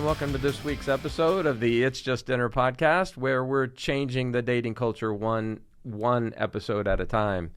welcome to this week's episode of the It's Just Dinner podcast, where we're changing the dating culture one episode at a time.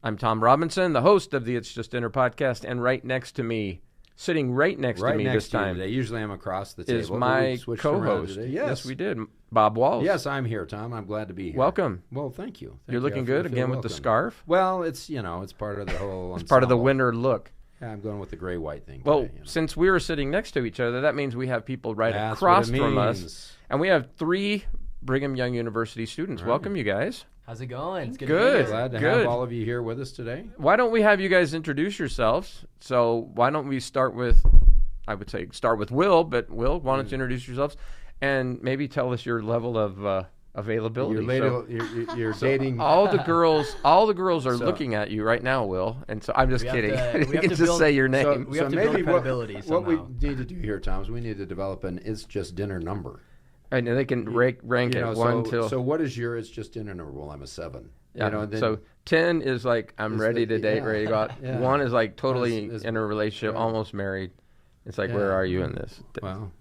I'm Tom Robinson, the host of the It's Just Dinner podcast, and right next to me, sitting right next to me this time, usually I'm across the table. is my co-host. Yes, we did. Bob Walls. Yes, I'm here, Tom. I'm glad to be here. Welcome. Well, thank you. You're looking good again with the scarf. Well, it's part of the whole. It's part of the winter look. Yeah, I'm going with the gray-white thing. Well, today, since we were sitting next to each other, that means we have people That's across what it from us. means. And we have 3 Brigham Young University students. Right. Welcome, you guys. How's it going? It's good. Good. To be here. Glad to have all of you here with us today. Why don't we have you guys introduce yourselves? So why don't we start with, I would say start with Will, but Will, why don't you introduce yourselves and maybe tell us your level of availability. You're dating. All the girls are looking at you right now, Will. And so I'm just kidding. You can just say your name. We have to build credibility what we need to do here, Tom, is we need to develop an It's Just Dinner number. And they can rank it 1 till. So what is your It's Just Dinner number? Well, I'm a 7. Yeah. So 10 is like I'm ready to date, ready to go out. Yeah. 1 is like totally in a relationship, almost married. It's like, where are you in this? Well,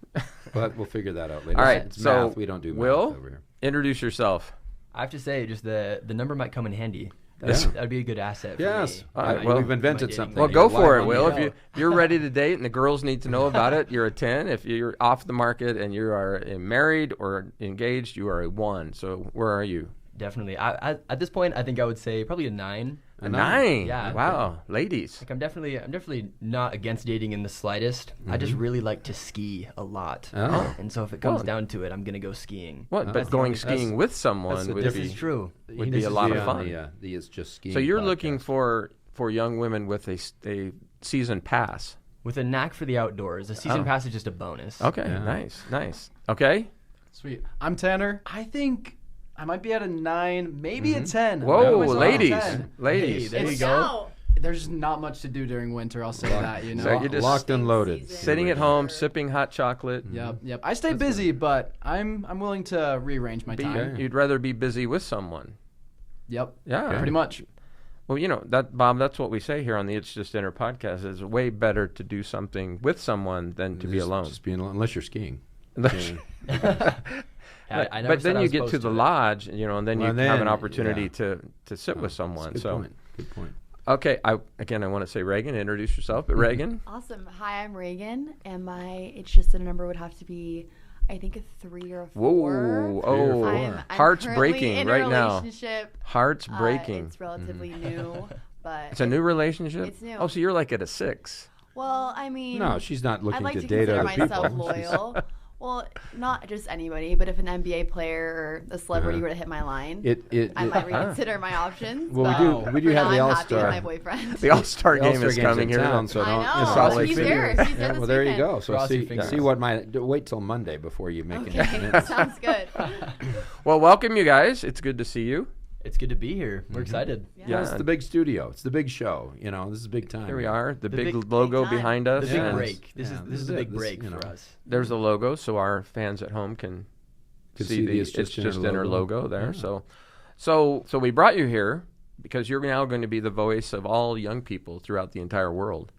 but we'll figure that out later. All right. It's so math. We don't do math Will, over here. introduce yourself. I have to say, just the number might come in handy. Yeah. That'd be a good asset for Yes. me. All right, well, we've invented something. Well, go for it, Live Will. on If the show. you're ready to date and the girls need to know about it, you're a 10. If you're off the market and you are married or engaged, you are a 1. So where are you? Definitely. I at this point, I think I would say probably a 9. A 9? Yeah. Wow. Ladies. Like I'm definitely not against dating in the slightest. I just really like to ski a lot. Oh. And so if it comes down to it, I'm gonna go skiing. What? But going skiing with someone would This be is true. would be a lot of fun. The It's Just Skiing. So you're podcast. looking for young women with a season pass. With a knack for the outdoors, a season pass is just a bonus. Okay. Yeah. Nice. Okay. Sweet. I'm Tanner. I think I might be at a 9, maybe a 10. Whoa, I put myself at a ladies. 10. Ladies. There you It's- go. There's just not much to do during winter, I'll say that, you know. So you're just locked and loaded. sitting at home, sipping hot chocolate. Yep. I stay busy, but I'm willing to rearrange my time. You'd rather be busy with someone. Yep. Yeah. Pretty much. Well, that Bob, that's what we say here on the It's Just Dinner podcast. It's way better to do something with someone than to be alone. Just being alone, unless you're skiing. I never But said then I you was get to opposed the it. lodge, and then you have an then, opportunity to sit with someone. Good So, point. Good point. okay, I want to say Reagan, introduce yourself. But Reagan, Awesome. Hi, I'm Reagan, and my It's Just a number would have to be, I think, a 3 or a 4. whoa, I'm hearts currently breaking in right a now. relationship. Hearts breaking. It's relatively new, but It's a new relationship. It's new. Oh, so you're like at a 6. well, I mean, No, she's not I'd looking like to to date consider other myself people. loyal. Well, not just anybody, but if an NBA player or a celebrity were to hit my line, I might reconsider my options. Well, but we do for have now, the I'm happy with All-Star. my boyfriend. The All-Star The game All-Star is game's coming in here. town, so I don't. know. in Salt Lake She's City. there. She's there Yeah, this well, there you weekend. go. So Cross your fingers. see what wait till Monday before you make any Okay, commitments. sounds good. Well, welcome you guys. It's good to see you. It's good to be here. We're excited. Yeah, it's the big studio. It's the big show. This is big time. Here we are. The big big logo time. behind us. The big and break. This is the big break for us. There's the logo, so our fans at home can see the It's Just Dinner logo there. Yeah. So we brought you here because you're now going to be the voice of all young people throughout the entire world,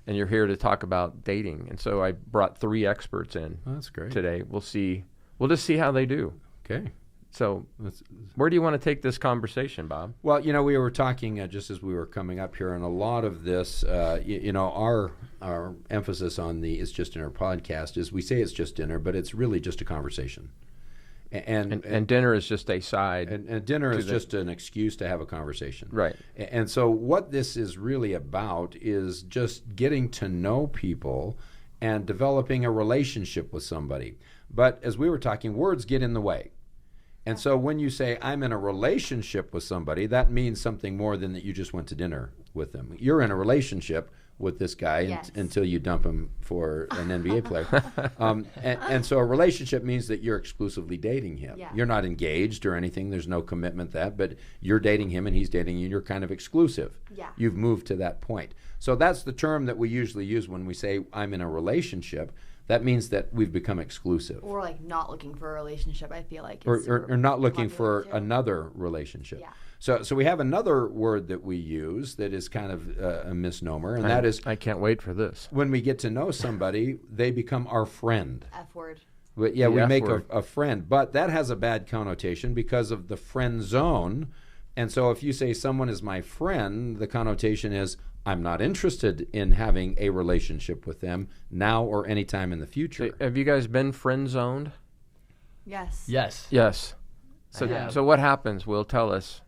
and you're here to talk about dating. And so I brought 3 experts in That's great. today. We'll just see how they do. Okay. So where do you want to take this conversation, Bob? Well, we were talking just as we were coming up here, and a lot of this, our emphasis on the It's Just Dinner podcast is we say it's just dinner, but it's really just a conversation. And dinner is just a side. And dinner is just an excuse to have a conversation. Right. And so what this is really about is just getting to know people and developing a relationship with somebody. But as we were talking, words get in the way. And so when you say, I'm in a relationship with somebody, that means something more than that you just went to dinner with them. You're in a relationship with this guy Yes. until you dump him for an NBA player. And so a relationship means that you're exclusively dating him. Yeah. You're not engaged or anything. There's no commitment but you're dating him and he's dating you. You're kind of exclusive. Yeah. You've moved to that point. So that's the term that we usually use when we say I'm in a relationship. that means that we've become exclusive. Or like not looking for a relationship, I feel like. Or not looking for another relationship. Yeah. So we have another word that we use that is kind of a misnomer, and that is... I can't wait for this. When we get to know somebody, they become our friend. F word. But yeah, we make a friend. But that has a bad connotation because of the friend zone. And so if you say someone is my friend, the connotation is I'm not interested in having a relationship with them now or anytime in the future. Have you guys been friend zoned? Yes. Yes. So what happens? Will, tell us.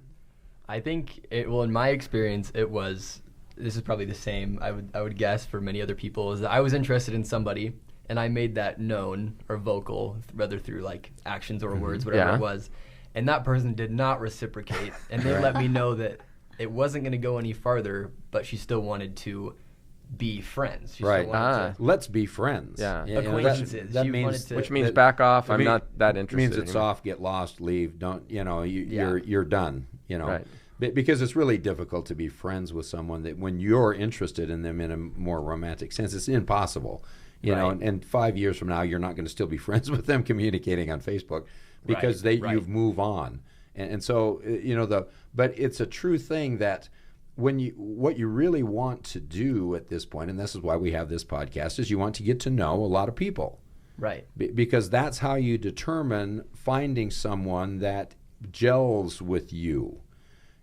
I think in my experience, this is probably the same, I would guess, for many other people, is that I was interested in somebody, and I made that known or vocal, whether through like actions or words, whatever it was, and that person did not reciprocate, and they let me know that it wasn't going to go any farther, but she still wanted to be friends. She still wanted to, let's be friends. Yeah. Acquaintances. That means which means back off. I'm not that interested. It means it's anymore. off, get lost, leave. Don't, you're done, Right. Because it's really difficult to be friends with someone that when you're interested in them in a more romantic sense, it's impossible. You know, and 5 years from now, you're not going to still be friends with them communicating on Facebook because you've moved on. And so, but it's a true thing that what you really want to do at this point, and this is why we have this podcast, is you want to get to know a lot of people. Right. Because that's how you determine finding someone that gels with you.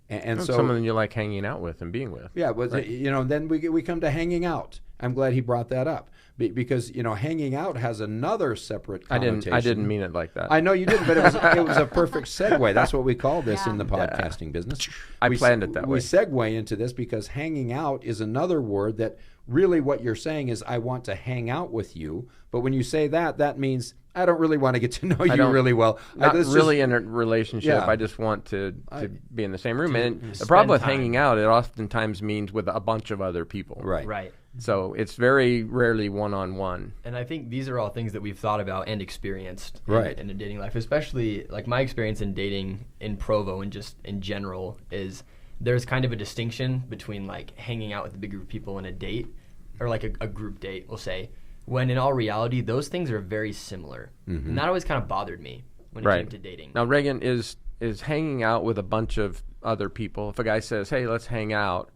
And so someone you like hanging out with and being with. Yeah, but then we come to hanging out. I'm glad he brought that up because hanging out has another separate connotation. I didn't mean it like that. I know you didn't, but it was a perfect segue. That's what we call this in the podcasting business. I planned it that way. We segue into this because hanging out is another word that really what you're saying is I want to hang out with you. But when you say that means I don't really want to get to know you really well. Not really in a relationship. Yeah. I just want to be in the same room. And the problem with hanging out, it oftentimes means with a bunch of other people. Right. So it's very rarely one-on-one. And I think these are all things that we've thought about and experienced in a dating life, especially like my experience in dating in Provo and just in general is there's kind of a distinction between like hanging out with a big group of people in a date or like a group date, we'll say, when in all reality, those things are very similar. Mm-hmm. And that always kind of bothered me when it came to dating. Now, Reagan, is hanging out with a bunch of other people, if a guy says, hey, let's hang out,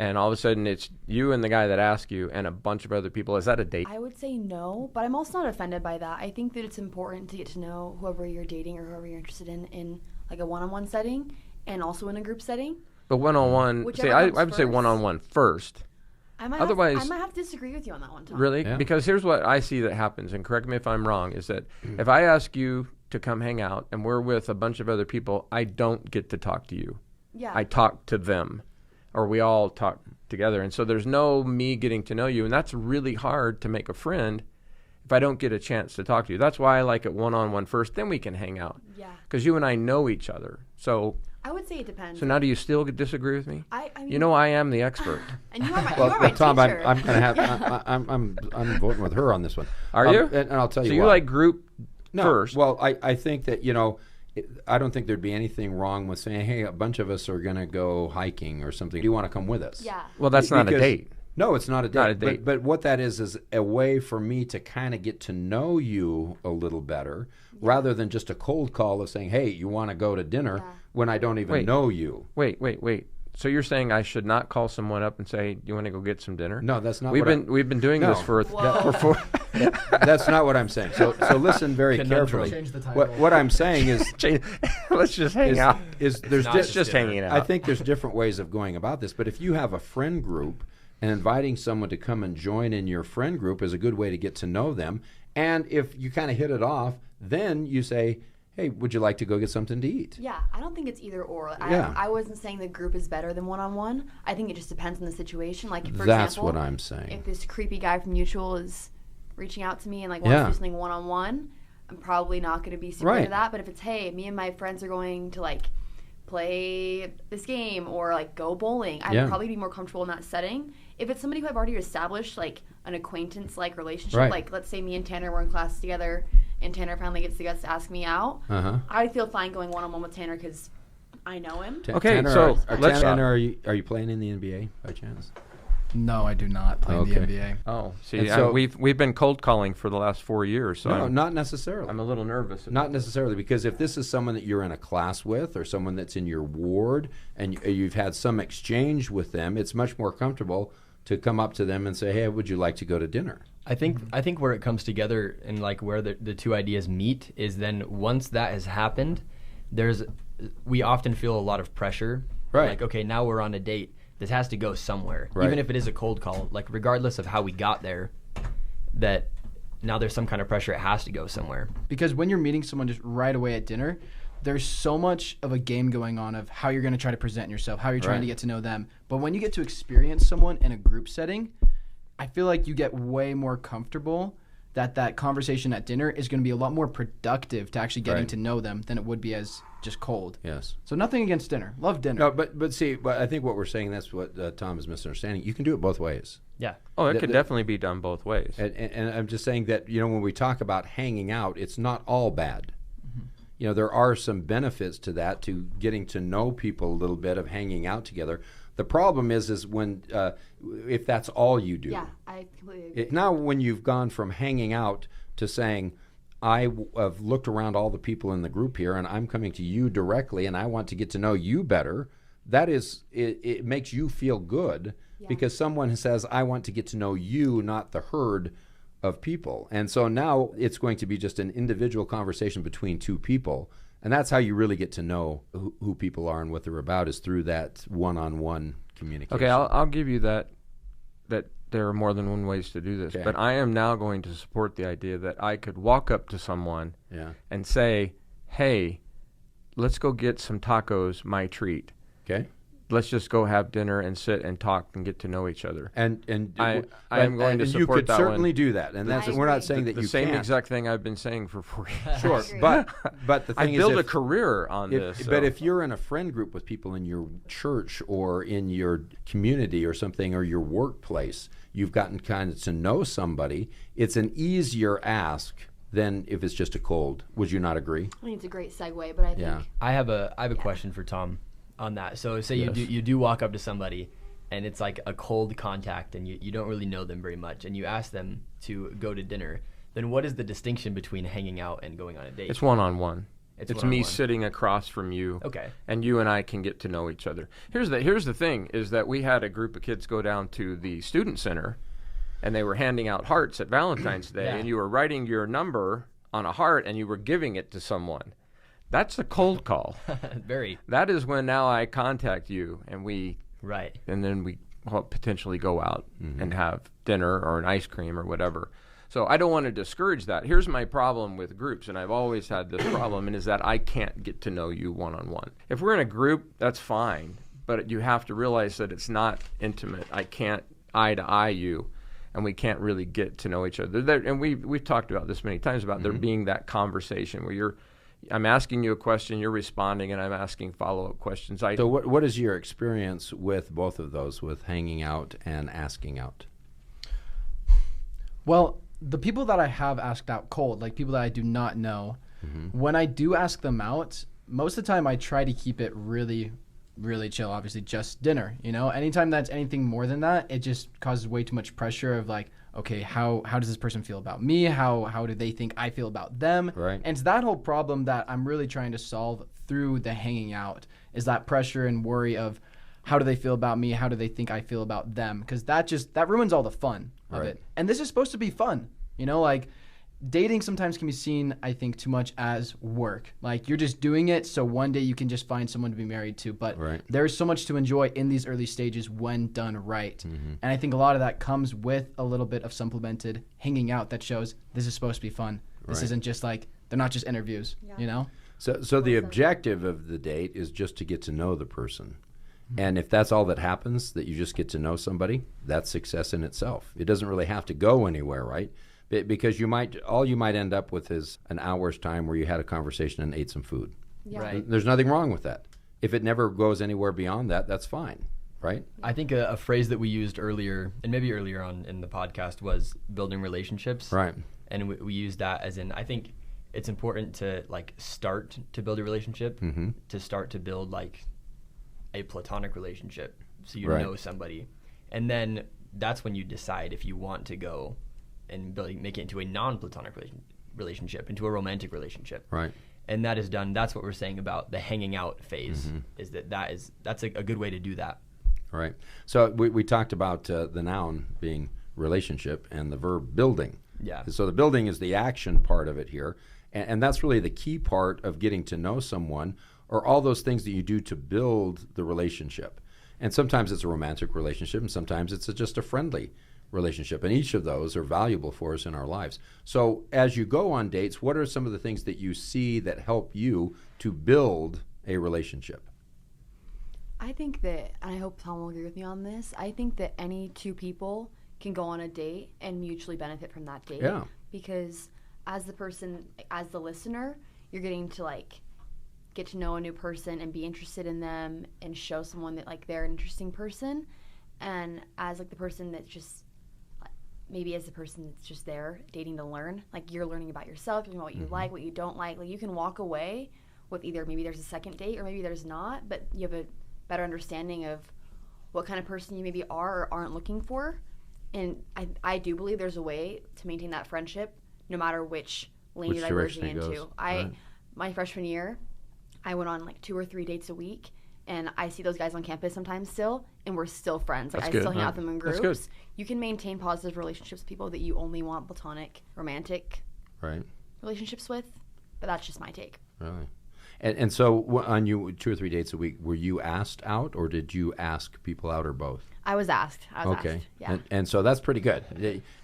and all of a sudden it's you and the guy that asked you and a bunch of other people, is that a date? I would say no, but I'm also not offended by that. I think that it's important to get to know whoever you're dating or whoever you're interested in like a one-on-one setting and also in a group setting. But one-on-one, I would say one-on-one first. I might have to disagree with you on that one, Tom. Really? Yeah. Because here's what I see that happens, and correct me if I'm wrong, is that if I ask you to come hang out and we're with a bunch of other people, I don't get to talk to you. Yeah. I talk to them, or we all talk together. And so there's no me getting to know you, and that's really hard to make a friend if I don't get a chance to talk to you. That's why I like it one-on-one first, then we can hang out. Yeah. Because you and I know each other. So I would say it depends. So now do you still disagree with me? I mean, you know I am the expert. And you are my Tom, teacher. I'm going to have I'm voting with her on this one. Are you? And I'll tell you why. why. So you like group first? Well, I think that I don't think there'd be anything wrong with saying, hey, a bunch of us are going to go hiking or something. Do you want to come with us? Yeah. Well, that's not a date. No, it's not a date. Not a date. But what that is a way for me to kind of get to know you a little better rather than just a cold call of saying, hey, you want to go to dinner when I don't even know you. Wait. So you're saying I should not call someone up and say, do you want to go get some dinner? No, that's not we've been doing this for 4 That's not what I'm saying. So listen very carefully. Change the title. What I'm saying is let's just hang out. There's just hanging out. I think there's different ways of going about this, but if you have a friend group and inviting someone to come and join in your friend group is a good way to get to know them. And if you kind of hit it off, then you say, hey, would you like to go get something to eat? Yeah, I don't think it's either or. Yeah. I wasn't saying the group is better than one-on-one. I think it just depends on the situation. Like, for That's example, what I'm saying. If this creepy guy from Mutual is reaching out to me and like wants to do something one-on-one, I'm probably not going to be super into that. But if it's, hey, me and my friends are going to like play this game or like go bowling, I'd probably be more comfortable in that setting. If it's somebody who I've already established like an acquaintance-like relationship, like let's say me and Tanner were in class together and Tanner finally gets the guts to ask me out, I'd feel fine going one-on-one with Tanner because I know him. Okay, Tanner, so Tanner, are you playing in the NBA by chance? No, I do not play in the NBA. Oh, see, And so- we've been cold calling for the last 4 years, so No, I'm, not necessarily. I'm a little nervous. Not necessarily, because if this is someone that you're in a class with or someone that's in your ward and you've had some exchange with them, it's much more comfortable to come up to them and say, hey, would you like to go to dinner? I think where it comes together and like where the two ideas meet is then once that has happened, we often feel a lot of pressure. Right. Like, okay, now we're on a date. This has to go somewhere. Right. Even if it is a cold call, like regardless of how we got there, that now there's some kind of pressure, it has to go somewhere. Because when you're meeting someone just right away at dinner, there's so much of a game going on of how you're going to try to present yourself, how you're trying Right. to get to know them. But when you get to experience someone in a group setting, I feel like you get way more comfortable that conversation at dinner is going to be a lot more productive to actually getting Right. to know them than it would be as just cold. Yes. So nothing against dinner. Love dinner. No, but see, I think what we're saying, that's what Tom is misunderstanding. You can do it both ways. Yeah. Oh, it The- could the- definitely be done both ways. And I'm just saying that, when we talk about hanging out, it's not all bad. There are some benefits to that, to getting to know people a little bit, of hanging out together. The problem is when if that's all you do. Yeah, I completely agree. Now, when you've gone from hanging out to saying, have looked around all the people in the group here, and I'm coming to you directly, and I want to get to know you better, that is, it makes you feel good because someone says, I want to get to know you, not the herd of people. And so now it's going to be just an individual conversation between two people. And that's how you really get to know who people are and what they're about, is through that one-on-one communication. Okay, I'll give you that there are more than one ways to do this. Okay. But I am now going to support the idea that I could walk up to someone Yeah. and say, hey, let's go get some tacos, my treat. Okay. Let's just go have dinner and sit and talk and get to know each other. And I am going to you support could that certainly one. do that, and that's I we're not agree. saying that The you same can't. exact thing I've been saying for 4 years. Sure, I agree. but the I thing is, built a career on this. But so. if you're in a friend group with people in your church or in your community or something, or your workplace, you've gotten kind of to know somebody, it's an easier ask than if it's just a cold. Would you not agree? I think it's a great segue, but I think Yeah. I have a question for Tom on that. So say Yes. you do walk up to somebody and it's like a cold contact and you don't really know them very much and you ask them to go to dinner, then what is the distinction between hanging out and going on a date? It's one-on-one. It's me one-on-one. sitting across from you. Okay. And you and I can get to know each other. Here's the thing, is that we had a group of kids go down to the student center, and they were handing out hearts at Valentine's Day, Yeah. and you were writing your number on a heart, and you were giving it to someone. That's a cold call. Very. That is when now I contact you, and Right. then we potentially go out and have dinner or an ice cream or whatever. So I don't want to discourage that. Here's my problem with groups, and I've always had this problem, and is that I can't get to know you one-on-one. If we're in a group, that's fine, but you have to realize that it's not intimate. I can't eye-to-eye you, and we can't really get to know each other. And we've talked about this many times, about there being that conversation where I'm asking you a question, you're responding, and I'm asking follow-up questions. So what is your experience with both of those, with hanging out and asking out? Well, the people that I have asked out cold, like people that I do not know, when I do ask them out, most of the time I try to keep it really, really chill. Obviously, just dinner. Anytime that's anything more than that, it just causes way too much pressure of like, okay, how does this person feel about me? How do they think I feel about them? Right. And it's that whole problem that I'm really trying to solve through the hanging out, is that pressure and worry of how do they feel about me? How do they think I feel about them? Because that ruins all the fun of Right. it. And this is supposed to be fun. Like dating sometimes can be seen, I think, too much as work. Like you're just doing it so one day you can just find someone to be married to. But Right. there's so much to enjoy in these early stages when done right. And I think a lot of that comes with a little bit of supplemented hanging out that shows this is supposed to be fun. This Right. isn't just like, they're not just interviews, So the objective of the date is just to get to know the person. And if that's all that happens, that you just get to know somebody, that's success in itself. It doesn't really have to go anywhere, right? Because you might end up with is an hour's time where you had a conversation and ate some food. yeah. Right. There's nothing wrong with that. If it never goes anywhere beyond that, that's fine, right? I think a phrase that we used earlier, and maybe earlier on in the podcast, was building relationships. Right. And we used that as in, I think it's important to like start to build a relationship, to start to build like a platonic relationship, so you Right. know somebody. And then that's when you decide if you want to go and make it into a non-platonic relationship, into a romantic relationship. Right. And that is done. That's what we're saying about the hanging out phase. Is that's a good way to do that. Right. So we talked about the noun being relationship and the verb building. Yeah. So the building is the action part of it here. And that's really the key part of getting to know someone, or all those things that you do to build the relationship. And sometimes it's a romantic relationship, and sometimes it's just a friendly relationship. And each of those are valuable for us in our lives. So as you go on dates, what are some of the things that you see that help you to build a relationship? I think that, and I hope Tom will agree with me on this, I think that any two people can go on a date and mutually benefit from that date. Yeah. Because as the person, as the listener, you're getting to like get to know a new person and be interested in them and show someone that like they're an interesting person. And as like the person that's just, maybe as the person that's just there dating to learn, like you're learning about yourself, you know what you like, what you don't like you can walk away with either maybe there's a second date or maybe there's not, but you have a better understanding of what kind of person you maybe are or aren't looking for. And I do believe there's a way to maintain that friendship no matter which lane you're diverging into. My freshman year, I went on like 2 or 3 dates a week, and I see those guys on campus sometimes still, and we're still friends. Like, I still hang out with them in groups. That's good. You can maintain positive relationships with people that you only want platonic, romantic relationships with, but that's just my take. Really? And so on you 2 or 3 dates a week, were you asked out, or did you ask people out, or both? I was asked. Okay. Yeah. And so that's pretty good.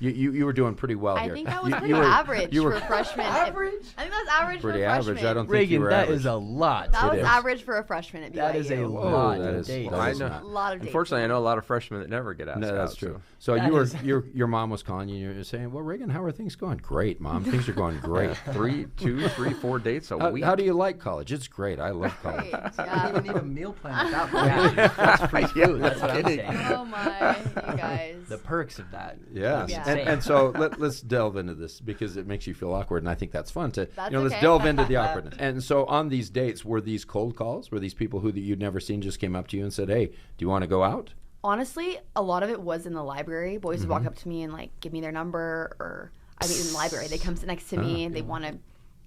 You were doing pretty well here. I think that was pretty average for a freshman. Average? I think that's average Pretty for a freshman. average. I don't think Reagan, you were that average. is a lot. That was is. average for a freshman at BYU. That is a Whoa, lot that of is- dates. that I is know. not- A lot of dates. Unfortunately, I know a lot of freshmen that never get asked No, that's out, true. so. So That you were is- your mom was calling you, and you're saying, "Well, Reagan, how are things going?" Great, Mom. Things are going great. 3, 2, 3, 4 dates a week. How do you like college? It's great. I love college. Great. I don't Yeah. even need a meal plan at that point. Yeah, that's free food. Yeah, That's what I'm kidding. saying. Oh my, you guys. The perks of that. Yeah. Yeah. And so let's delve into this because it makes you feel awkward, and I think that's fun to That's let's okay. delve into the awkwardness. And so on these dates, were these cold calls? Were these people who that you'd never seen just came up to you and said, "Hey, do you want to go out?" Honestly, a lot of it was in the library. Boys would walk up to me and like give me their number, or I mean in the library. They come sit next to me and they want to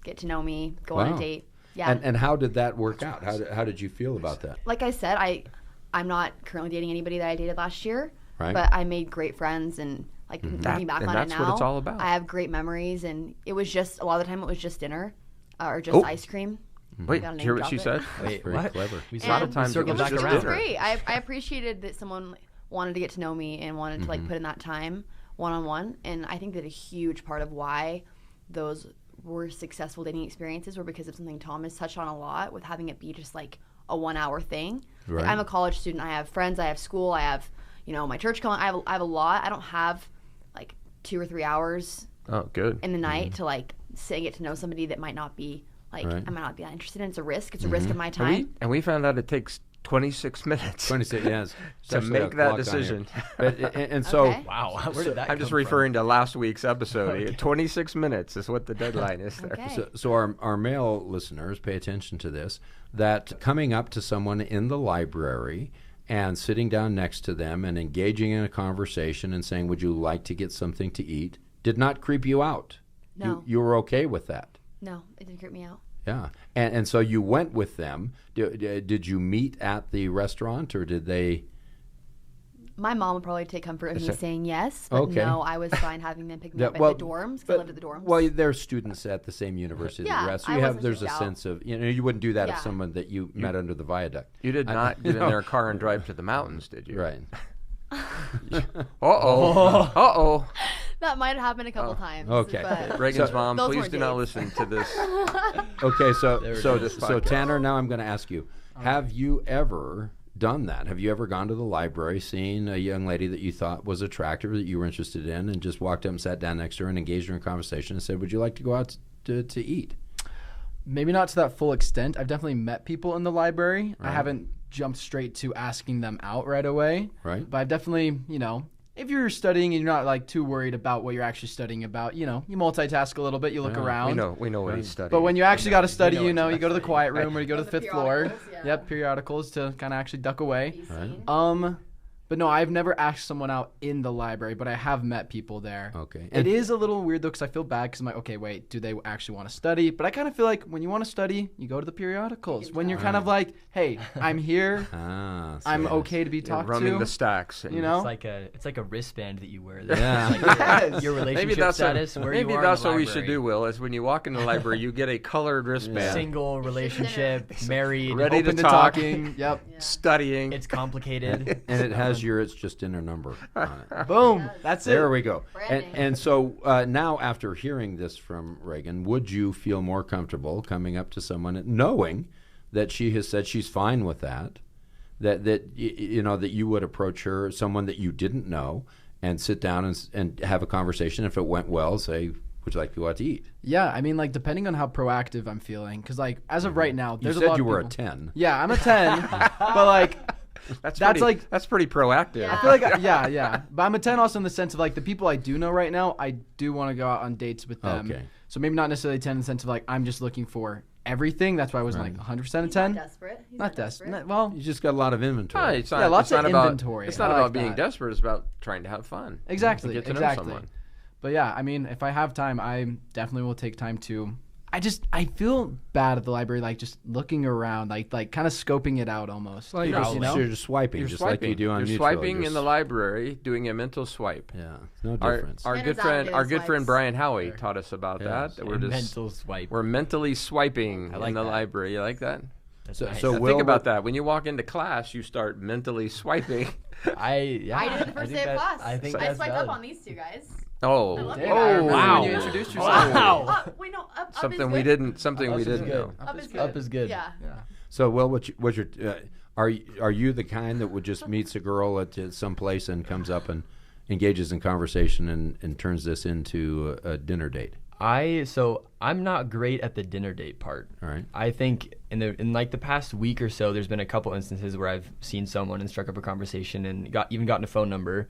get to know me, go on Wow. a date. Yeah. And how did that work out? How did you feel about that? Like I said, I'm not currently dating anybody that I dated last year, Right. but I made great friends, and like looking back and on that's it now, what it's all about. I have great memories, and it was just a lot of the time it was just dinner or just ice cream. Wait, Gotta name hear what drop she it. said? Wait, Very what? clever. We A lot of And times it circled was back just It around. was dinner. great. I appreciated that someone wanted to get to know me and wanted to like put in that time one-on-one, and I think that a huge part of why those were successful dating experiences were because of something Tom has touched on a lot, with having it be just like a 1-hour thing. Right. Like, I'm a college student. I have friends. I have school. I have my church calling. I have a lot. I don't have like 2 or 3 hours Oh, good. in the night to like sit and get to know somebody that might not be like Right. I might not be that interested in. It's a risk. It's a risk of my time. And we found out it takes 26 minutes 26 yes. to make that decision. And so Okay. Wow, where did that I'm just come referring to last week's episode. 26 minutes is what the deadline is there. Okay. So our male listeners, pay attention to this, that coming up to someone in the library and sitting down next to them and engaging in a conversation and saying, "Would you like to get something to eat?" did not creep you out. No. You were okay with that. No, it didn't creep me out. Yeah. And so you went with them. Did you meet at the restaurant, or did they? My mom would probably take comfort in Is me it- saying yes, but Okay. no, I was fine having them pick me Yeah, up at well, the dorms, because I but- lived at the dorms. Well, they're students at the same university Yeah, as the rest. So I you have wasn't there's a kicked out. sense of you wouldn't do that if Yeah. someone that you met under the viaduct. You did not get in their car and drive to the mountains, did you? Right. Uh-oh. Uh-oh. That might have happened a couple times. okay. But Reagan's So- mom, Those please weren't do not dates. listen to this. Okay, so There it so is. so Tanner, now I'm going to ask you: have you ever done that? Have you ever gone to the library, seen a young lady that you thought was attractive, that you were interested in, and just walked up and sat down next to her and engaged her in conversation and said, "Would you like to go out to eat?" Maybe not to that full extent. I've definitely met people in the library. Right. I haven't jumped straight to asking them out right away. Right. But I've definitely, if you're studying and you're not like too worried about what you're actually studying about, you multitask a little bit, you look Yeah, around. We know what he's studying. But when you actually got to study, know what you go to the quiet room or you go to the The 5th floor. periodicals, yeah. Yep, periodicals to kind of actually duck away. Be seen. But no, I've never asked someone out in the library, but I have met people there. Okay. It is a little weird, though, because I feel bad because I'm like, okay, wait, do they actually want to study? But I kind of feel like when you want to study, you go to the periodicals. When you're kind of like, hey, I'm here. I'm okay to be talked running to. the stacks. You know? It's like a wristband that you wear. Yeah. Like your relationship status, where maybe you are that's in the what we library. should do, Will, is when you walk in the library, you get a colored wristband. Single relationship, married, Ready to Open to talk. talking. Yep. Yeah. Studying. It's complicated. And it has your It's Just Dinner number on it. Boom. That's it. There we go. Branding. And so now, after hearing this from Reagan, would you feel more comfortable coming up to someone knowing that she has said she's fine with that, that you would approach her, someone that you didn't know, and sit down and have a conversation? If it went well, say, would you like to go out to eat? Yeah, I mean, like, depending on how proactive I'm feeling, because, like, as of right now, You there's a said lot you of were a people. 10. Yeah, I'm a 10, but, like, That's that's pretty proactive. Yeah. I feel like, yeah. But I'm a 10 also in the sense of, like, the people I do know right now, I do want to go out on dates with them. Okay. So maybe not necessarily 10 in the sense of, like, I'm just looking for everything. That's why I wasn't, like, 100% a He's 10. not desperate. He's Not desperate. Well, You just got a lot of inventory. No, it's not, Yeah, lots it's not of about, inventory. It's not I about like being that. desperate. It's about trying to have fun. exactly. To get to know Exactly. someone. But yeah, I mean, if I have time, I definitely will take time to. I feel bad at the library, like just looking around, like kind of scoping it out almost. Well, you're, you know? you're just swiping, You're just swiping. like you do on You're Mutual. swiping You're in the library, doing a mental swipe. Yeah, no Our, difference. our Man good is friend, out our doing good friend swipes. Brian Howie taught us about Yes. that. We're just mental swipe. we're mentally swiping I like in the that. library. You like that? That's So- nice. so Now Will, think about that. When you walk into class, you start mentally swiping. I did it the first day of class. I think I that's swiped valid. up on these two guys. Oh, I love Damn, you. I remember wow. when you introduced yourself. Wow. Up, wait, no, up something is we good. didn't. Something Up we is didn't good. know. Up is good. Up is good. Yeah. So, Will, what's your are you the kind that would just meets a girl at some place and comes up and engages in conversation and turns this into a dinner date? I'm not great at the dinner date part. All right. I think in like the past week or so, there's been a couple instances where I've seen someone and struck up a conversation and gotten a phone number,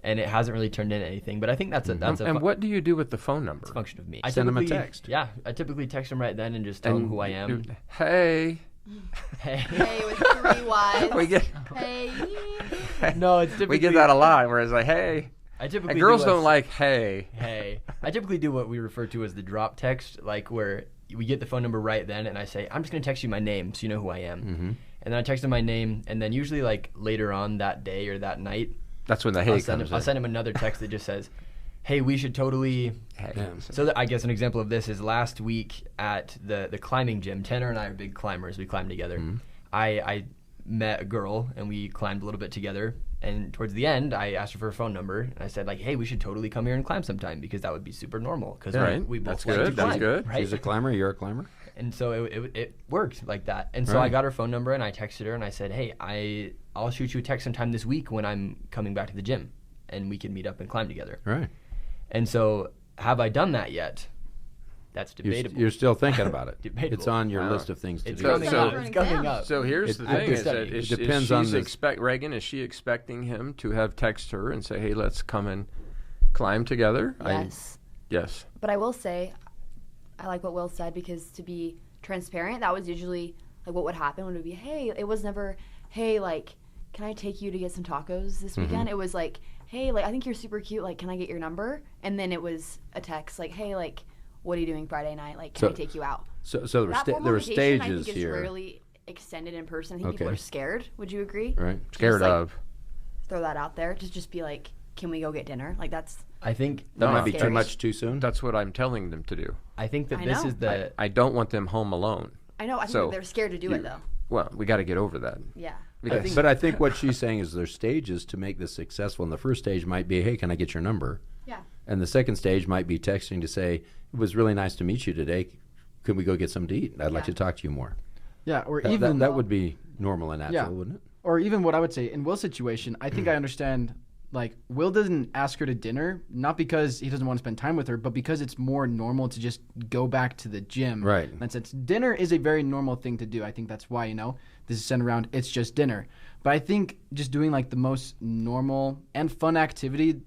and it hasn't really turned into anything. But I think that's a And what do you do with the phone number? it's a function of me. Send 'em a typically- text. Yeah, I typically text them right then and just tell them who I am. Hey, Hey. Hey, with 3 Y's. we get Hey. No, it's typically we get that a lot. Where it's like, hey, I typically and girls do don't what's- like hey. Hey, I typically do what we refer to as the drop text, like where we get the phone number right then, and I say, I'm just gonna text you my name so you know who I am. Mm-hmm. And then I text him my name, and then usually like later on that day or that night, That's when the hey I'll comes send him another text that just says, "Hey, we should totally." Hey. Yeah. So I guess an example of this is last week at the climbing gym. Tanner and I are big climbers. We climb together. Mm-hmm. I met a girl and we climbed a little bit together. And towards the end, I asked her for her phone number, and I said like, "Hey, we should totally come here and climb sometime because that would be super normal because Right. we both That's like good. to That's climb, good. Right? She's a climber. You're a climber. And so it worked like that. And so I Right. got her phone number and I texted her and I said, "Hey, I'll shoot you a text sometime this week when I'm coming back to the gym, and we can meet up and climb together." All right. And so, have I done that yet? That's You're, debatable. you're still thinking about it. Debatable. It's on your Wow. list of things to It's do. coming So- up. It's coming up. So here's It- the thing: it is that depends- is, it depends on the- Reagan, is she expecting him to have text her and say, "Hey, let's come and climb together"? Yes. Yes. But I will say, I like what Will said because to be transparent, that was usually like what would happen when it would be, hey, it was never, hey, like, can I take you to get some tacos this weekend? It was like, hey, like, I think you're super cute. Like, can I get your number? And then it was a text like, hey, like, what are you doing Friday night? Like, can I So- take you out? So there were, That formal there were invitation, I stages think, is here. rarely extended in person. I think people Okay. are scared. Would you agree? Right. Scared like, of. Throw that out there to just be like, can we go get dinner? Like, that's I think That No, might be too scary. much too soon. That's what I'm telling them to do. I think that I this know. is the I don't want them home alone. I know. I think So, they're scared to do it though. Well, we got to get over that. Yeah. Because But I think what she's saying is there's stages to make this successful. And the first stage might be, hey, can I get your number? Yeah. And the second stage might be texting to say, it was really nice to meet you today. Could we go get something to eat? I'd like Yeah. to talk to you more. Yeah, or That, even that would be normal and natural, Yeah. wouldn't it? Or even what I would say in Will's situation, I think I understand. Like, Will doesn't ask her to dinner, not because he doesn't want to spend time with her, but because it's more normal to just go back to the gym. Right. In that sense, dinner is a very normal thing to do. I think that's why, this is sent around, it's just dinner. But I think just doing, like, the most normal and fun activity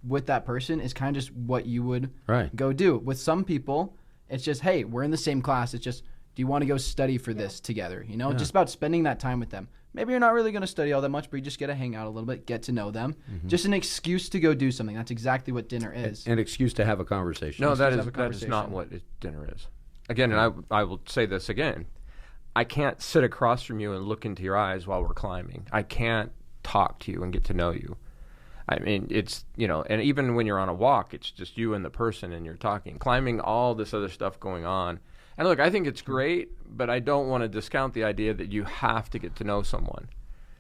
with that person is kind of just what you would Right. go do. With some people, it's just, hey, we're in the same class. It's just, do you want to go study for this together? Just about spending that time with them. maybe you're not really going to study all that much, but you just get to hang out a little bit, get to know them. Just an excuse to go do something. That's exactly what dinner is. An excuse to have a conversation. No, that is not what dinner is. Again, and I will say this again. I can't sit across from you and look into your eyes while we're climbing. I can't talk to you and get to know you. I mean, it's, and even when you're on a walk, it's just you and the person and you're talking. Climbing, all this other stuff going on. And look, I think it's great, but I don't want to discount the idea that you have to get to know someone.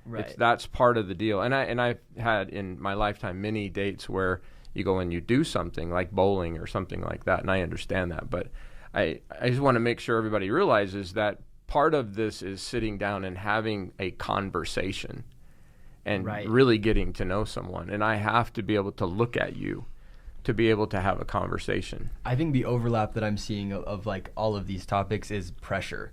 Right. That's part of the deal. And I've had in my lifetime many dates where you go and you do something like bowling or something like that, and I understand that. But I just want to make sure everybody realizes that part of this is sitting down and having a conversation and really getting to know someone. And I have to be able to look at you to be able to have a conversation. I think the overlap that I'm seeing of like all of these topics is pressure,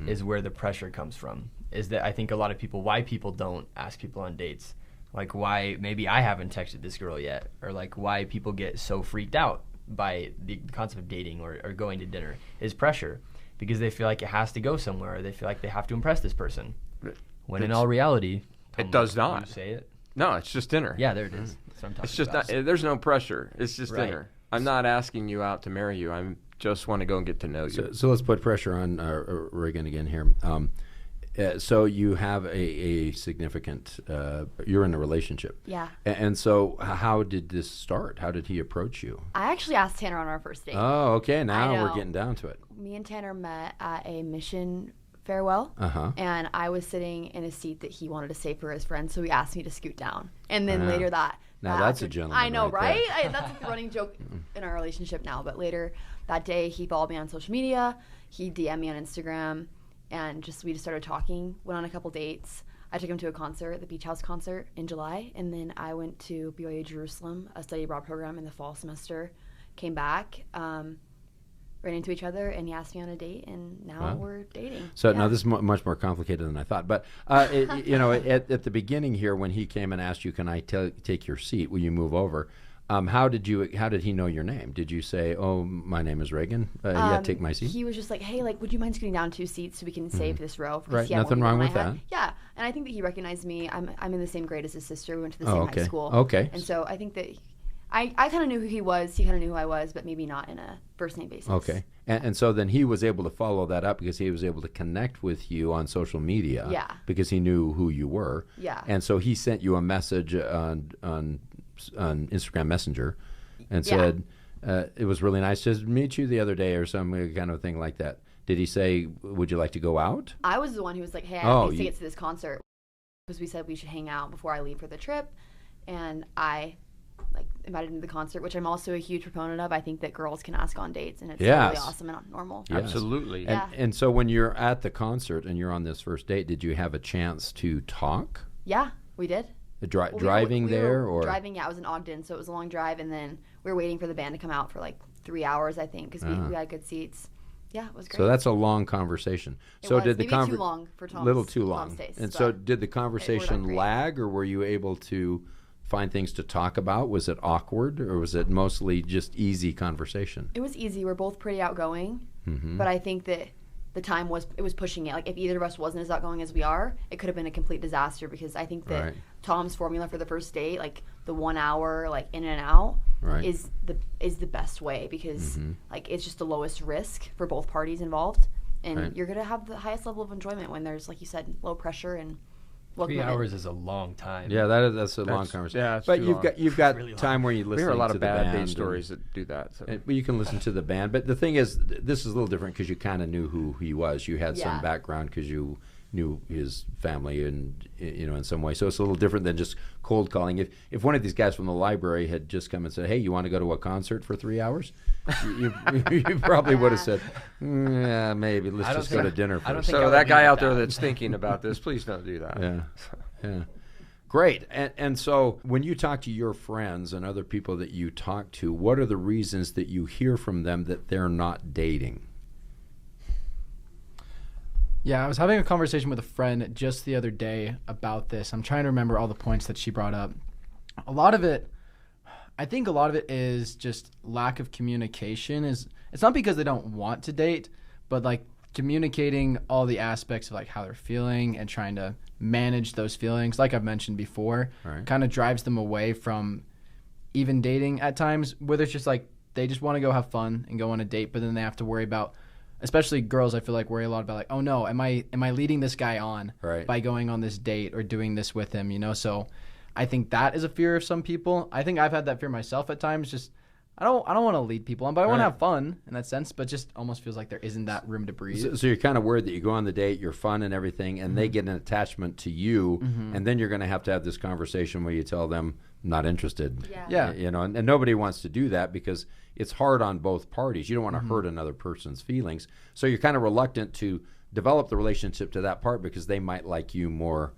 is where the pressure comes from. Is that I think a lot of people, why people don't ask people on dates, like why maybe I haven't texted this girl yet, or like why people get so freaked out by the concept of dating or going to dinner is pressure, because they feel like it has to go somewhere, or they feel like they have to impress this person. When in all reality, it does not. You say it. No, it's just dinner. Yeah, there it is. That's what I'm talking it's just about. not, there's no pressure. It's just dinner. I'm not asking you out to marry you. I just want to go and get to know you. So let's put pressure on Reagan again here. So you have a significant, you're in a relationship. Yeah. And so how did this start? How did he approach you? I actually asked Tanner on our first date. Oh, okay. Now we're getting down to it. Me and Tanner met at a mission farewell, and I was sitting in a seat that he wanted to save for his friend, so he asked me to scoot down. And then later that's a gentleman. I know, right? That's like the running joke in our relationship now. But later that day, he followed me on social media. He DM'd me on Instagram, and we just started talking. Went on a couple dates. I took him to a concert, the Beach House concert in July, and then I went to BYU Jerusalem, a study abroad program in the fall semester. Came back. Ran into each other, and he asked me on a date, and now we're dating. So now this is much more complicated than I thought. But at the beginning here, when he came and asked you, "Can I take your seat? Will you move over?" How did he know your name? Did you say, "Oh, my name is Reagan. Take my seat"? He was just like, "Hey, would you mind scooting down 2 seats so we can save this row?" Right. Nothing wrong with that. Yeah, and I think that he recognized me. I'm in the same grade as his sister. We went to the same high school. Okay. And so I think that I kind of knew who he was. He kind of knew who I was, but maybe not in a first name basis. Okay. And so then he was able to follow that up because he was able to connect with you on social media. Yeah. Because he knew who you were. Yeah. And so he sent you a message on Instagram Messenger and said, it was really nice to meet you the other day, or some kind of thing like that. Did he say, would you like to go out? I was the one who was like, hey, I have these tickets to this concert, because we said we should hang out before I leave for the trip. And I invited him to the concert, which I'm also a huge proponent of. I think that girls can ask on dates, and it's really awesome and normal. Yes. Absolutely. And so when you're at the concert and you're on this first date, did you have a chance to talk? Yeah, we did. Driving there? Or driving, I was in Ogden, so it was a long drive, and then we were waiting for the band to come out for 3 hours, I think, because we had good seats. Yeah, it was great. So that's a long conversation. Did the too long for Tom's little too long. Tom's taste, and so did the conversation lag, or were you able to find things to talk about? Was it awkward, or was it mostly just easy conversation? It was easy. We're both pretty outgoing, but I think that the time was pushing it. Like, if either of us wasn't as outgoing as we are, it could have been a complete disaster, because I think that Tom's formula for the first date, the 1 hour in and out, is the best way, because it's just the lowest risk for both parties involved, and you're gonna have the highest level of enjoyment when there's, like you said, low pressure and 3 hours is a long time. Yeah, that's a long conversation. Yeah, but you've got really time where you listen to the band. We hear a lot of bad date stories that do that. So. You can listen to the band, but the thing is, this is a little different because you kind of knew who he was. You had some background because you knew his family and in some way. So it's a little different than just cold calling. If one of these guys from the library had just come and said, "Hey, you want to go to a concert for 3 hours?" you probably would have said, "Yeah, maybe. Let's just go to dinner first." So that guy out there that's thinking about this, please don't do that. Yeah. Great. And so when you talk to your friends and other people that you talk to, what are the reasons that you hear from them that they're not dating? Yeah, I was having a conversation with a friend just the other day about this. I'm trying to remember all the points that she brought up. I think a lot of it is just lack of communication. It's not because they don't want to date, but communicating all the aspects of like how they're feeling and trying to manage those feelings, like I've mentioned before, kind of drives them away from even dating at times, where it's just like they just want to go have fun and go on a date, but then they have to worry about, especially girls, I feel like worry a lot about like, oh no, am I leading this guy on by going on this date or doing this with him, you know? So I think that is a fear of some people. I think I've had that fear myself at times. Just I don't want to lead people on, but I want to have fun in that sense, but just almost feels like there isn't that room to breathe. So you're kind of worried that you go on the date, you're fun and everything, and they get an attachment to you, and then you're going to have this conversation where you tell them, not interested. Yeah. You know, and nobody wants to do that because it's hard on both parties. You don't want to hurt another person's feelings. So you're kind of reluctant to develop the relationship to that part because they might like you more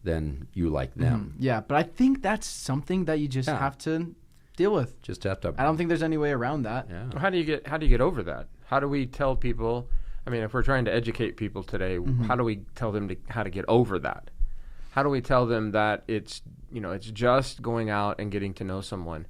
than you like them. Yeah, but I think that's something that you just have to deal with. Just have to. I don't think there's any way around that. Yeah. Well, how do you get over that? How do we tell people? I mean, if we're trying to educate people today, how do we tell them how to get over that? How do we tell them that it's just going out and getting to know someone,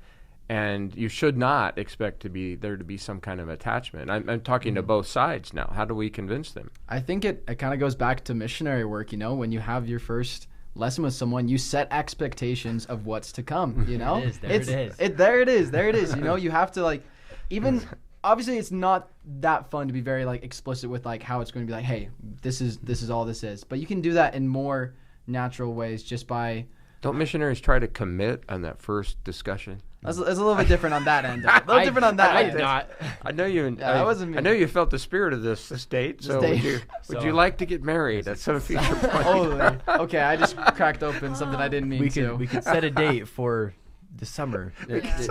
and you should not expect there to be some kind of attachment? I'm talking to both sides now. How do we convince them? I think it kind of goes back to missionary work. You know, when you have your first lesson with someone, you set expectations of what's to come, you know? There it is. You know, you have to like, even obviously it's not that fun to be very like explicit with like how it's going to be like, hey, this is all this is. But you can do that in more natural ways just by. Don't missionaries try to commit on that first discussion? It's a little bit different on that end. A little different on that end. I know you. Yeah, that wasn't me. I know you felt the spirit of this date. So would you like to get married at some future point? Holy. Okay, I just cracked open something I didn't mean to. We could set a date for the summer,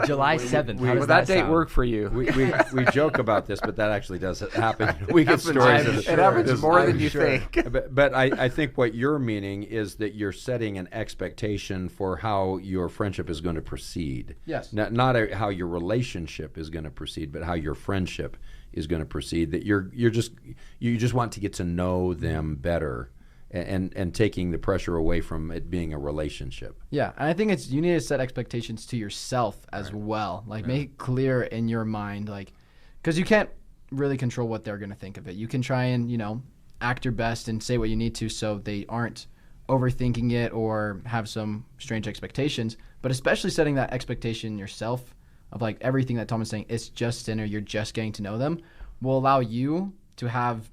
July 7th. Will that date work for you? We joke about this, but that actually does happen. We get stories. It happens more than you think. But I think what you're meaning is that you're setting an expectation for how your friendship is going to proceed. Yes. Not how your relationship is going to proceed, but how your friendship is going to proceed. That you just want to get to know them better. And taking the pressure away from it being a relationship. Yeah, and I think you need to set expectations to yourself as well. Like make it clear in your mind, like, because you can't really control what they're going to think of it. You can try and act your best and say what you need to so they aren't overthinking it or have some strange expectations. But especially setting that expectation yourself of like everything that Tom is saying, it's just dinner, you're just getting to know them, will allow you to have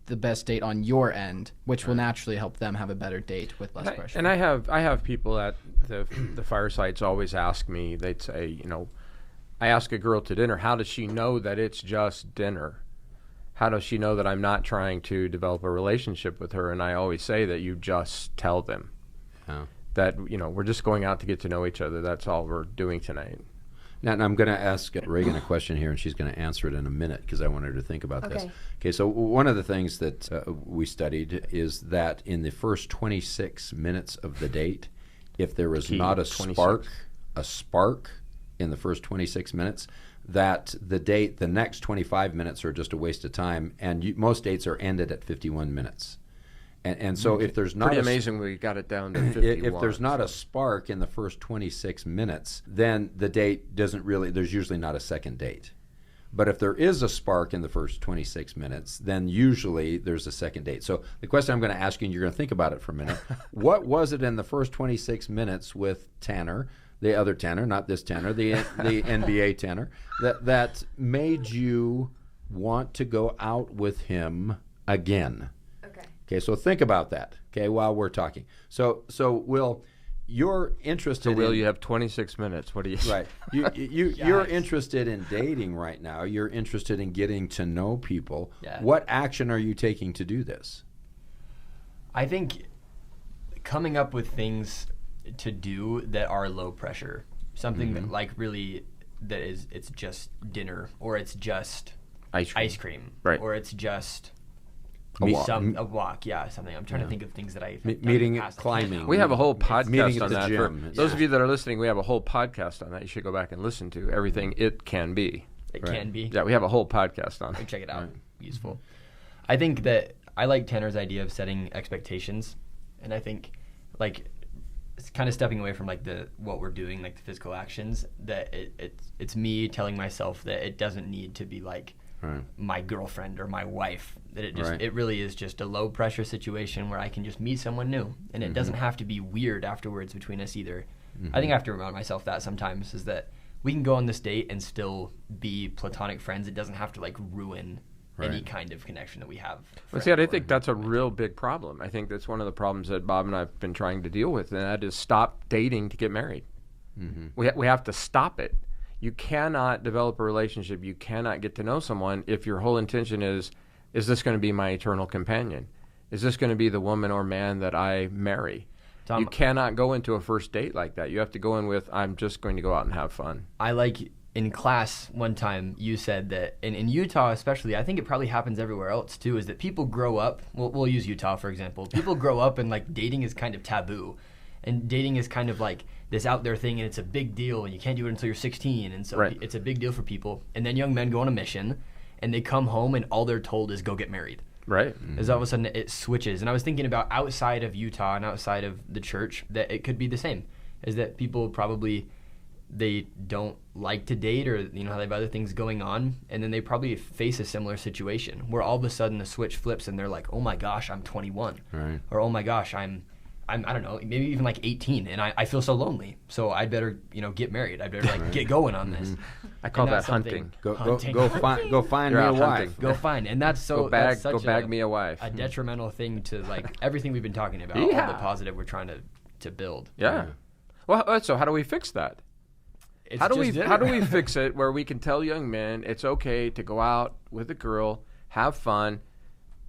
the best date on your end, which will naturally help them have a better date with less pressure. And I have people at the firesides always ask me, they'd say, I ask a girl to dinner, how does she know that it's just dinner? How does she know that I'm not trying to develop a relationship with her? And I always say that you just tell them that, we're just going out to get to know each other. That's all we're doing tonight. Now, I'm going to ask Reagan a question here, and she's going to answer it in a minute because I want her to think about this. Okay, so one of the things that we studied is that in the first 26 minutes of the date, if there is not a spark in the first 26 minutes, that the next 25 minutes are just a waste of time, and most dates are ended at 51 minutes. And so if there's not pretty amazing we got it down to 51. If there's not a spark in the first 26 minutes, then the date there's usually not a second date. But if there is a spark in the first 26 minutes, then usually there's a second date. So the question I'm going to ask you, and you're going to think about it for a minute, what was it in the first 26 minutes with Tanner, the other Tanner, not this Tanner, the NBA Tanner, that made you want to go out with him again? Okay, so think about that, while we're talking. So Will, you're interested in... you have 26 minutes. What do you... Right. You're interested in dating right now. You're interested in getting to know people. Yeah. What action are you taking to do this? I think coming up with things to do that are low pressure. Something that, like, really, it's just dinner, or it's just ice cream. Right. Or it's just... A walk, something. I'm trying to think of things that I've meeting, climbing. We have a whole podcast on that. Gym. For those of you that are listening, we have a whole podcast on that. You should go back and listen to everything it can be. It can be. Yeah, we have a whole podcast on it. Check it out. Right. Useful. I think that I like Tanner's idea of setting expectations, and I think like it's kind of stepping away from like what we're doing, like the physical actions. That it's me telling myself that it doesn't need to be like my girlfriend or my wife. That it just Right. it really is just a low pressure situation where I can just meet someone new, and it doesn't have to be weird afterwards between us either. I think I have to remind myself that sometimes, is that we can go on this date and still be platonic friends. It doesn't have to like ruin any Right. kind of connection that we have. Well, see, I think that's a real big problem. I think that's one of the problems that Bob and I have been trying to deal with, and that is stop dating to get married. We have to stop it. You cannot develop a relationship. You cannot get to know someone if your whole intention is this going to be my eternal companion? Is this going to be the woman or man that I marry? Tom, You cannot go into a first date like that. You have to go in with, I'm just going to go out and have fun. I like in class one time you said that in Utah especially, I think it probably happens everywhere else too, is that people grow up, we'll use Utah for example, people grow up and like dating is kind of taboo, and dating is kind of like this out there thing, and it's a big deal, and you can't do it until you're 16, and so Right. it's a big deal for people. And then young men go on a mission and they come home and all they're told is go get married. Right? As all of a sudden it switches. And I was thinking about outside of Utah and outside of the church that it could be the same, is that people probably, they don't like to date, or they have other things going on, and then they probably face a similar situation where all of a sudden the switch flips and they're like, oh my gosh, I'm 21. Right. Or oh my gosh, I'm I don't know, maybe even like 18, and I feel so lonely, so I'd better get married. I'd better like get going on this. I call And that that's something- hunting. Go find me You're a out wife. hunting. Go find, and that's so Go that's bag me a wife. a detrimental thing to like everything we've been talking about, all Yeah. the positive we're trying to build. Yeah. Well, so how do we fix that? It's How do just dinner. we fix it where we can tell young men it's okay to go out with a girl, have fun,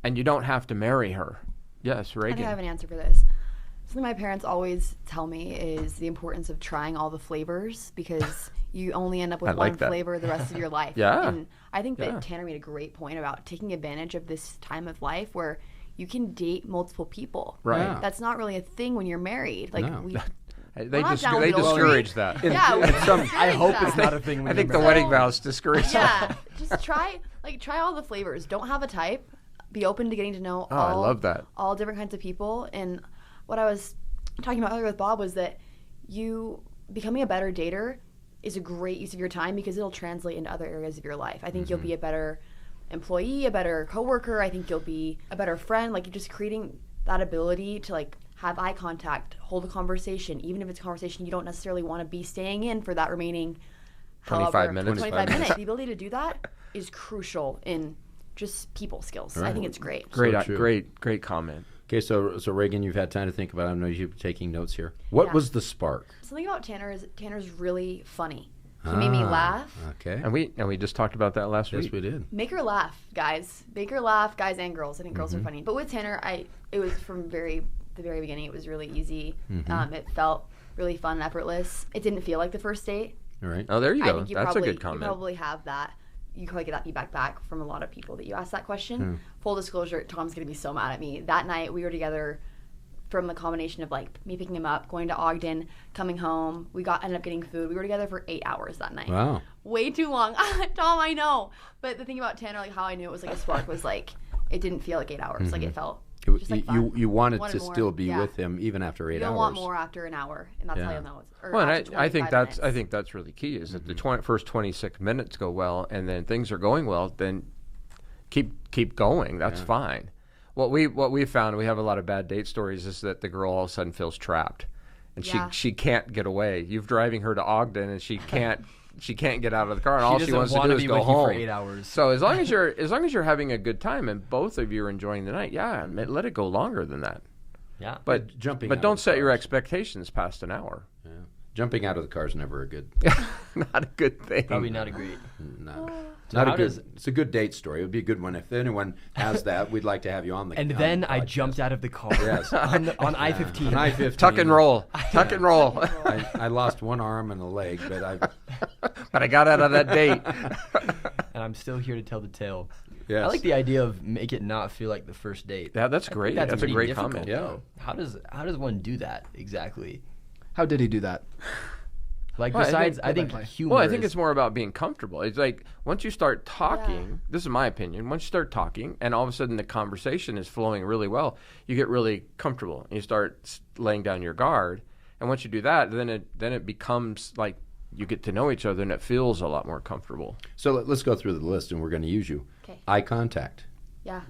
and you don't have to marry her? Yes, I Reagan. think I have an answer for this. Something my parents always tell me is the importance of trying all the flavors, because you only end up with I like one that. flavor the rest of your life. Yeah. And I think that Yeah. Tanner made a great point about taking advantage of this time of life where you can date multiple people. Right. Yeah. That's not really a thing when you're married. Like No. They not down with discourage adultery. that. yeah, we I discourage hope that. it's not a thing. I When think the you're wedding So- vows discourage that. Yeah, just try all the flavors. Don't have a type. Be open to getting to know Oh, I love that. all different kinds of people. And what I was talking about earlier with Bob was that you becoming a better dater is a great use of your time, because it'll translate into other areas of your life. I think you'll be a better employee, a better coworker. I think you'll be a better friend. Like, you're just creating that ability to like have eye contact, hold a conversation, even if it's a conversation you don't necessarily want to be staying in for that remaining 25 minutes. 25 minutes. The ability to do that is crucial in just people skills. I think it's great. Great, So true. great comment. Okay, so Reagan, you've had time to think about it. I know you're taking notes here. What Yeah. was the spark? Something about Tanner is Tanner's really funny. He made me laugh. Okay. And we just talked about that last Yes, week. we did. Make her laugh, guys. Make her laugh, guys and girls. I think girls are funny. But with Tanner, it was from the very beginning. It was really easy. It felt really fun and effortless. It didn't feel like the first date. All right. Oh, there you I go. think That's a good You comment. probably have that. You probably get that feedback back from a lot of people that you asked that question. Full disclosure, Tom's going to be so mad at me. That night, we were together from the combination of like me picking him up, going to Ogden, coming home. We ended up getting food. We were together for 8 hours that night. Wow. Way too long. Tom, I know. But the thing about Tanner, like how I knew it was like a spark was like, it didn't feel like 8 hours. Like it felt just like fun. You wanted Wanted to more. still be Yeah. with him even after 8 You don't hours. want more after an hour, and that's how Yeah. you'll know. Or Well, and after I think 25 minutes. I think that's really key. Is that the first 26 minutes go well, and then things are going well, then keep going. That's fine. What we found, we have a lot of bad date stories, is that the girl all of a sudden feels trapped, and Yeah. she can't get away. You're driving her to Ogden, and she can't get out of the car, and all she doesn't wants to wanna do is be go with you home for 8 hours. So as long as you're having a good time and both of you are enjoying the night, let it go longer than that. Yeah. But Jumping but out don't of the set your cars. expectations past an hour. Yeah. Jumping out of the car is never a good. Not a good thing. Probably not a great. No. So Not a how good. does- It's a good date story. It would be a good one. If anyone has that, we'd like to have you on the. And on then the I podcast. jumped out of the car. Yes. on I-15. On I-15. Tuck and roll. Tuck and roll. I lost one arm and a leg, but I. But I got out of that date. And I'm still here to tell the tale. Yes. I like the idea of make it not feel like the first date. Yeah, that's I think great. That's a pretty great difficult, comment. though. How does one do that exactly? How did he do that? Like Well, I think play. humor. Well, I think is- it's more about being comfortable. It's like once you start talking, this is my opinion, once you start talking and all of a sudden the conversation is flowing really well, you get really comfortable and you start laying down your guard. And once you do that, then it becomes like you get to know each other and it feels a lot more comfortable. So let's go through the list, and we're going to use you. Okay. Eye contact. Yeah.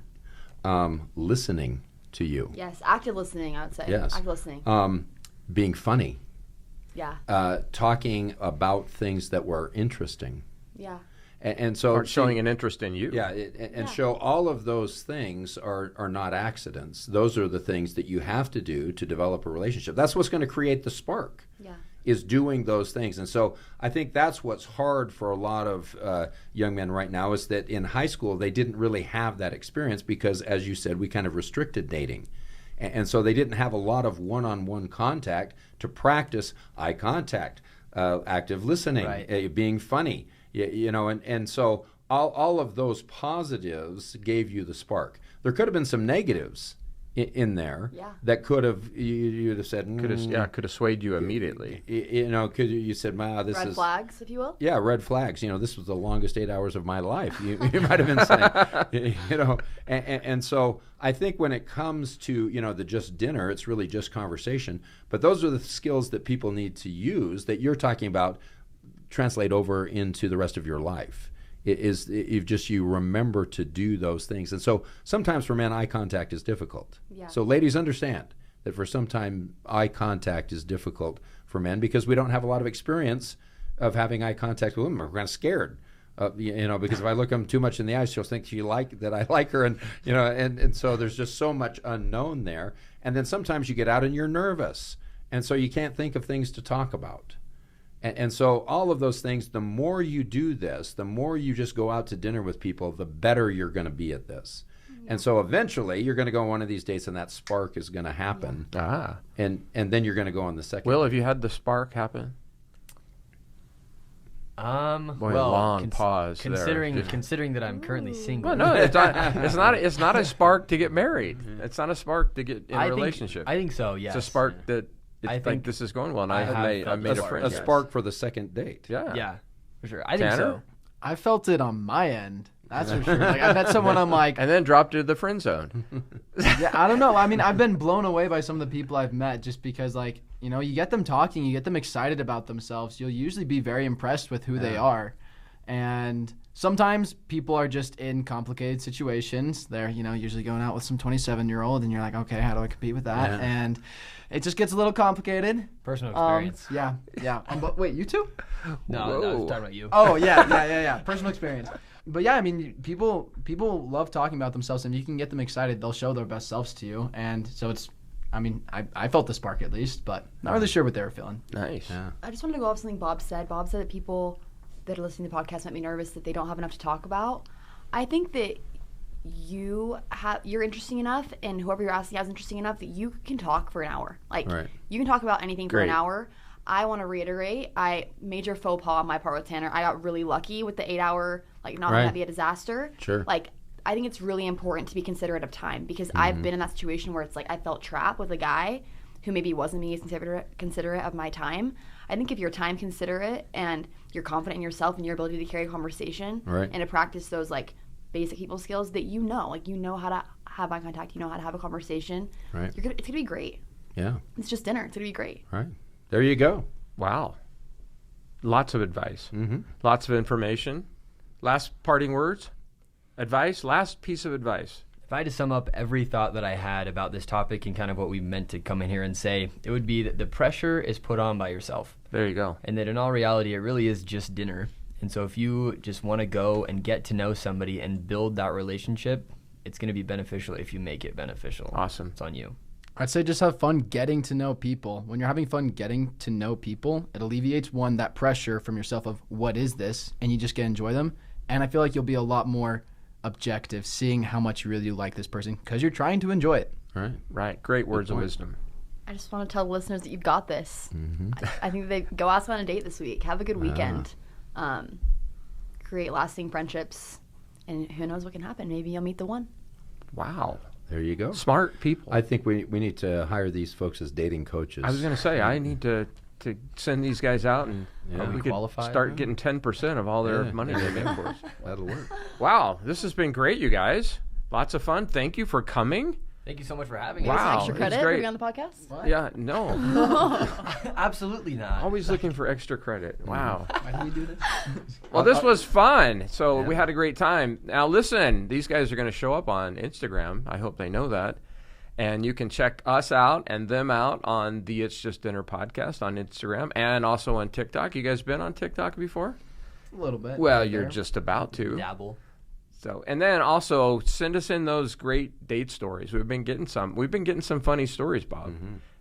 Listening to you. Yes. Active listening, I would say. Yes. Active listening. Being funny. Yeah. Talking about things that were interesting. Yeah. And so Or showing an interest in you. Yeah, show all of those things are not accidents. Those are the things that you have to do to develop a relationship. That's what's going to create the spark. Yeah. Is doing those things. And so I think that's what's hard for a lot of young men right now, is that in high school they didn't really have that experience because, as you said, we kind of restricted dating. And so they didn't have a lot of one-on-one contact to practice eye contact, active listening, Right. Being funny, and so all of those positives gave you the spark. There could have been some negatives in there that could have, you'd have said, could have swayed you immediately. You said, wow, this is red flags, if you will. Yeah, red flags. This was the longest 8 hours of my life. You might have been saying, and so I think when it comes to, the just dinner, it's really just conversation. But those are the skills that people need to use that you're talking about, translate over into the rest of your life. You remember to do those things. And so sometimes for men, eye contact is difficult. Yeah. So ladies, understand that for some time, eye contact is difficult for men because we don't have a lot of experience of having eye contact with women. We're kind of scared, because if I look them too much in the eyes, she'll think that I like her. And so there's just so much unknown there. And then sometimes you get out and you're nervous. And so you can't think of things to talk about. And so all of those things, the more you do this, the more you just go out to dinner with people, the better you're going to be at this. And so eventually you're going to go on one of these dates and that spark is going to happen. And then you're going to go on the second. Will, have you had the spark happen? Long pause considering that I'm currently single. Well, no, it's not a spark to get married. It's not a spark to get in a relationship. I think so, yes. It's a spark that I think this is going well, and I made a friend. A spark for the second date. Yeah, for sure. I think so. I felt it on my end. That's for sure. Like, I met someone, I'm like... And then dropped to the friend zone. Yeah, I don't know. I mean, I've been blown away by some of the people I've met just because, like, you get them talking, you get them excited about themselves. You'll usually be very impressed with who they are. And sometimes people are just in complicated situations. They're, usually going out with some 27-year-old, and you're like, okay, how do I compete with that? Yeah. And it just gets a little complicated. Personal experience. Yeah. But wait, you too? No, I was talking about you. Oh, yeah. Personal experience. But yeah, I mean, people love talking about themselves, and if you can get them excited, they'll show their best selves to you. And so I felt the spark at least, but not really sure what they were feeling. Nice. Yeah. I just wanted to go off something Bob said. Bob said that people that are listening to the podcast might be nervous that they don't have enough to talk about. I think that you're interesting enough, and whoever you're asking is interesting enough that you can talk for an hour. You can talk about anything for an hour. I want to reiterate, major faux pas on my part with Tanner. I got really lucky with the 8 hour, not having that be a disaster. Sure. I think it's really important to be considerate of time because I've been in that situation where it's I felt trapped with a guy who maybe wasn't being considerate of my time. I think if you're time considerate and you're confident in yourself and your ability to carry a conversation and to practice those basic people skills that you know how to have eye contact, you know how to have a conversation. Right. It's gonna be great. Yeah. It's just dinner. It's gonna be great. Right. There you go. Wow. Lots of advice. Lots of information. Last parting words? Advice? Last piece of advice. If I had to sum up every thought that I had about this topic and kind of what we meant to come in here and say, it would be that the pressure is put on by yourself. There you go. And that in all reality, it really is just dinner. And so if you just want to go and get to know somebody and build that relationship, it's going to be beneficial if you make it beneficial. Awesome. It's on you. I'd say just have fun getting to know people. When you're having fun getting to know people, it alleviates, one, that pressure from yourself of what is this, and you just get to enjoy them. And I feel like you'll be a lot more objective, seeing how much you really like this person because you're trying to enjoy it. Right. Great words of wisdom. I just want to tell listeners that you've got this. I think they go ask on a date this week. Have a good weekend. Create lasting friendships, and who knows what can happen. Maybe you'll meet the one. Wow. There you go. Smart people. I think we need to hire these folks as dating coaches. I was going to say, I need to send these guys out and we could start getting 10% of all their money they make for us. That'll work. Wow. This has been great, you guys. Lots of fun. Thank you for coming. Thank you so much for having Give us us. Wow, some extra it's credit great. to be on the podcast. What? Yeah, no. Absolutely not. Always looking for extra credit. Wow. Why do we do this? Well, this was fun. So we had a great time. Now, listen, these guys are going to show up on Instagram. I hope they know that. And you can check us out and them out on the It's Just Dinner podcast on Instagram and also on TikTok. You guys been on TikTok before? A little bit. Well, right you're there. just about to. Dabble. So, and then also send us in those great date stories. We've been getting some funny stories, Bob.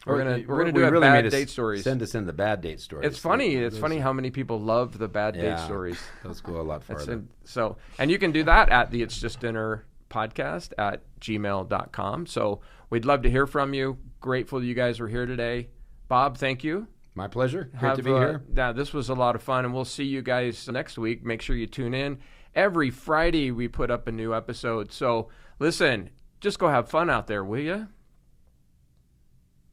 We're gonna do really bad made date stories. Send us in the bad date stories. It's funny. It's funny how many people love the bad date stories. Those go a lot farther. So, and you can do that at the It's Just Dinner podcast at gmail.com. So we'd love to hear from you. Grateful you guys were here today. Bob, thank you. My pleasure. Great to be here. Yeah, this was a lot of fun, and we'll see you guys next week. Make sure you tune in. Every Friday we put up a new episode. So listen, just go have fun out there, will you?